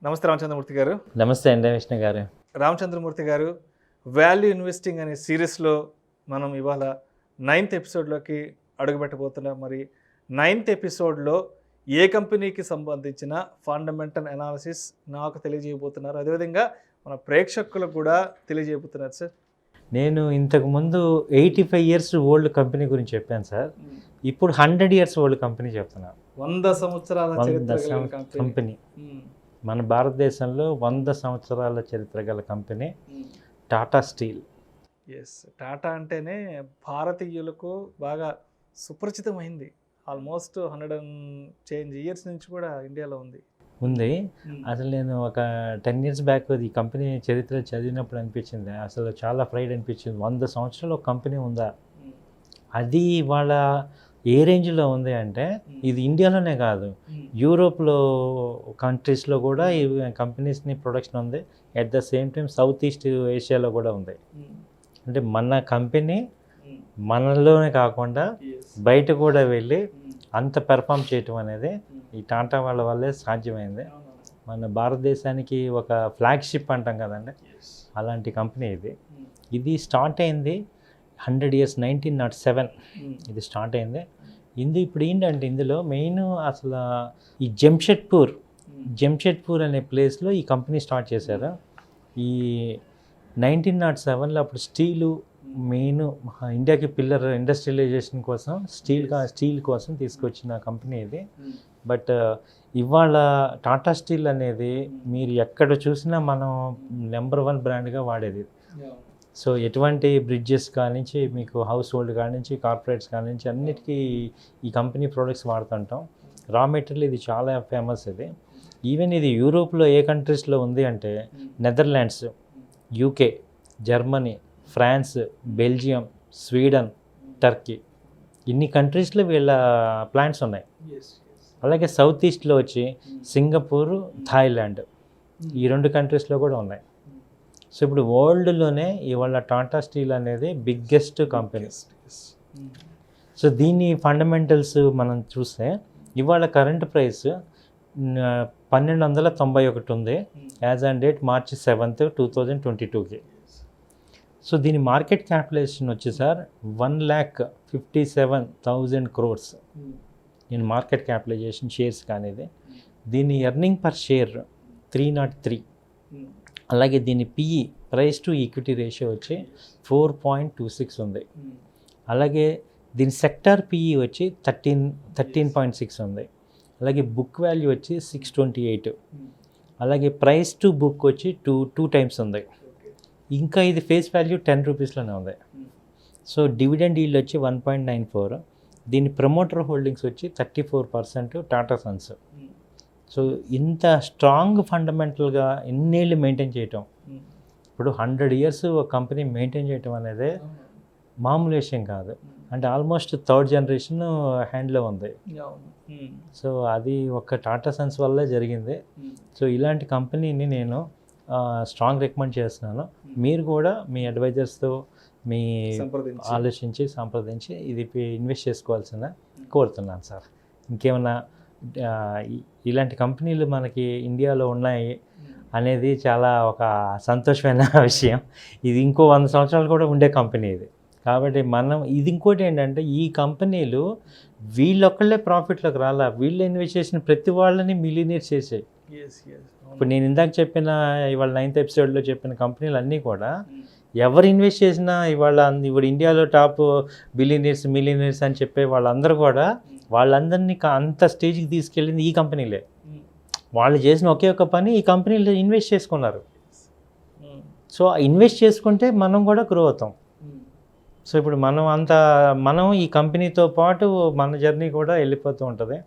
నమస్తే రామచంద్రమూర్తి గారు. నమస్తే అండి విష్ణు గారు. రామచంద్రమూర్తి గారు, వాల్యూ ఇన్వెస్టింగ్ అనే సిరీస్లో మనం ఇవాళ 9th ఎపిసోడ్లోకి అడుగుపెట్టబోతున్నాం. మరి 9th ఎపిసోడ్లో ఏ కంపెనీకి సంబంధించిన ఫండమెంటల్ అనాలిసిస్ నాకు తెలియజేయబోతున్నారు, అదేవిధంగా మన ప్రేక్షకులకు కూడా తెలియజేయబోతున్నారు సార్? నేను ఇంతకుముందు 85 years ఓల్డ్ కంపెనీ గురించి చెప్పాను సార్. ఇప్పుడు 100 years ఓల్డ్ కంపెనీ చెప్తున్నాను. 100 సంవత్సరాల కంపెనీ. మన భారతదేశంలో 100 సంవత్సరాల చరిత్ర గల కంపెనీ టాటా స్టీల్. ఎస్, టాటా అంటేనే భారతీయులకు బాగా సుపరిచితమైంది. ఆల్మోస్ట్ 100 చేంజ్ ఇయర్స్ నుంచి కూడా ఇండియాలో ఉంది. అసలు నేను ఒక 10 years బ్యాక్ ఈ కంపెనీ చరిత్ర చదివినప్పుడు అనిపించింది, అసలు చాలా ప్రైడ్ అనిపించింది. 100 సంవత్సరాలు ఒక కంపెనీ ఉందా, అది వాళ్ళ ఏ రేంజ్లో ఉంది అంటే ఇది ఇండియాలోనే కాదు, యూరోప్లో కంట్రీస్లో కూడా ఈ కంపెనీస్ని ప్రొడక్షన్ ఉంది. At the same time south east ఏషియాలో కూడా ఉంది. అంటే మన కంపెనీ మనలోనే కాకుండా బయట కూడా వెళ్ళి అంత పెర్ఫామ్ చేయటం అనేది ఈ టాటా వాళ్ళ వల్లే సాధ్యమైంది. మన భారతదేశానికి ఒక ఫ్లాగ్షిప్ అంటాం కదండి, అలాంటి కంపెనీ ఇది. ఇది స్టార్ట్ అయింది 100 years 1907 ఇది స్టార్ట్ అయింది. ఇప్పుడు ఏంటంటే ఇందులో మెయిన్ అసలు ఈ జంషెడ్పూర్ అనే ప్లేస్లో ఈ కంపెనీ స్టార్ట్ చేశారు. ఈ 1907లో అప్పుడు స్టీలు మెయిన్ ఇండియాకి పిల్లర్ ఇండస్ట్రియలైజేషన్ కోసం స్టీల్ కోసం తీసుకొచ్చిన కంపెనీ ఇది. బట్ ఇవాళ టాటా స్టీల్ అనేది మీరు ఎక్కడ చూసినా మనం నెంబర్ 1 బ్రాండ్గా వాడేది. సో ఎటువంటి బ్రిడ్జెస్ కానించి మీకు హౌస్ హోల్డ్ కానించి కార్పొరేట్స్ కానించి అన్నిటికీ ఈ కంపెనీ ప్రోడక్ట్స్ వాడుతుంటాం. రా మెటీరియల్ ఇది చాలా ఫేమస్. ఇది ఈవెన్ ఇది యూరోప్లో ఏ కంట్రీస్లో ఉంది అంటే Netherlands, UK, Germany, France, Belgium, Sweden, Turkey, ఇన్ని కంట్రీస్లో వీళ్ళ ప్లాంట్స్ ఉన్నాయి. అలాగే సౌత్ ఈస్ట్లో వచ్చి సింగపూర్, థాయిలాండ్, ఈ 2 కంట్రీస్లో కూడా ఉన్నాయి. సో ఇప్పుడు వరల్డ్లోనే ఇవాళ టాటా స్టీల్ అనేది బిగ్గెస్ట్ కంపెనీ. సో దీని ఫండమెంటల్స్ మనం చూస్తే ఇవాళ కరెంట్ ప్రైస్ 1291 ఉంది as on date March 7th 2022కి. సో దీని మార్కెట్ క్యాపిటలైజేషన్ వచ్చి సార్ 1,57,000 crores నేను మార్కెట్ క్యాపిటలైజేషన్ షేర్స్ కానీ. దీని ఎర్నింగ్ పర్ షేర్ 303. అలాగే దీని PE price to equity ratio వచ్చి 4.26 ఉంది. అలాగే దీని సెక్టార్ పిఈ వచ్చి 13.6 ఉంది. అలాగే బుక్ వాల్యూ వచ్చి 628. అలాగే ప్రైస్ టు బుక్ వచ్చి 2 times ఉంది. ఇంకా ఇది ఫేస్ వాల్యూ 10 రూపీస్లోనే ఉంది. సో డివిడెండ్ ఈల్డ్ వచ్చి 1.94. దీని ప్రమోటర్ హోల్డింగ్స్ వచ్చి 34% టాటా సన్స్. సో ఇంత స్ట్రాంగ్ ఫండమెంటల్గా ఎన్నేళ్ళు మెయింటైన్ చేయటం, ఇప్పుడు 100 years ఒక కంపెనీ మెయింటైన్ చేయటం అనేది మామూలు విషయం కాదు. అంటే ఆల్మోస్ట్ 3rd generation హ్యాండ్లో ఉంది. సో అది ఒక టాటా సన్స్ వల్లే జరిగింది. సో ఇలాంటి కంపెనీని నేను స్ట్రాంగ్ రికమెండ్ చేస్తున్నాను. మీరు కూడా మీ అడ్వైజర్స్తో మీ సంప్రదించి ఇది ఇన్వెస్ట్ చేసుకోవాల్సిన కోరుతున్నాను సార్. ఇంకేమన్నా ఇలాంటి కంపెనీలు మనకి ఇండియాలో ఉన్నాయి అనేది చాలా ఒక సంతోషమైన విషయం. ఇది ఇంకో 100 సంవత్సరాలు కూడా ఉండే కంపెనీ ఇది. కాబట్టి మనం ఇది ఇంకోటి ఏంటంటే ఈ కంపెనీలు వీళ్ళొక్కళ్ళే ప్రాఫిట్లోకి రాలా, వీళ్ళు ఇన్వెస్ట్ చేసిన ప్రతి వాళ్ళని మిలియనీర్స్ చేసాయి. ఇప్పుడు నేను ఇందాక చెప్పిన ఇవాళ 9th ఎపిసోడ్లో చెప్పిన కంపెనీలు అన్నీ కూడా ఎవరు ఇన్వెస్ట్ చేసినా ఇప్పుడు ఇండియాలో టాప్ మిలియనీర్స్ అని చెప్పే వాళ్ళందరూ కూడా వాళ్ళందరినీ అంత స్టేజ్కి తీసుకెళ్ళింది ఈ కంపెనీలే. వాళ్ళు చేసిన ఒకే ఒక పని ఈ కంపెనీలో ఇన్వెస్ట్ చేసుకున్నారు. సో ఇన్వెస్ట్ చేసుకుంటే మనం కూడా గ్రో అవుతాం. సో ఇప్పుడు మనం ఈ కంపెనీతో పాటు మన జర్నీ కూడా వెళ్ళిపోతూ ఉంటుంది.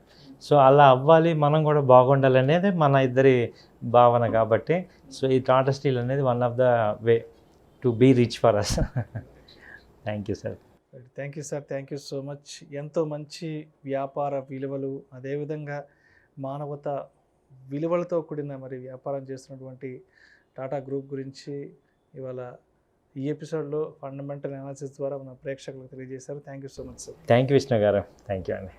సో అలా అవ్వాలి, మనం కూడా బాగుండాలి అనేది మన ఇద్దరి భావన. కాబట్టి సో ఈ టాటా స్టీల్ అనేది one of the way to be rich for us. Thank you sir. Thank you sir, thank you so much. ఎంతో మంచి వ్యాపార విలువలు, అదేవిధంగా మానవత విలువలతో కూడిన మరి వ్యాపారం చేస్తున్నటువంటి టాటా గ్రూప్ గురించి ఇవాళ ఈ ఎపిసోడ్లో ఫండమెంటల్ అనాలిసిస్ ద్వారా మన ప్రేక్షకులకు తెలియజేశారు. Thank you so much sir. Thank you Vishnu garu. Thank you అండి.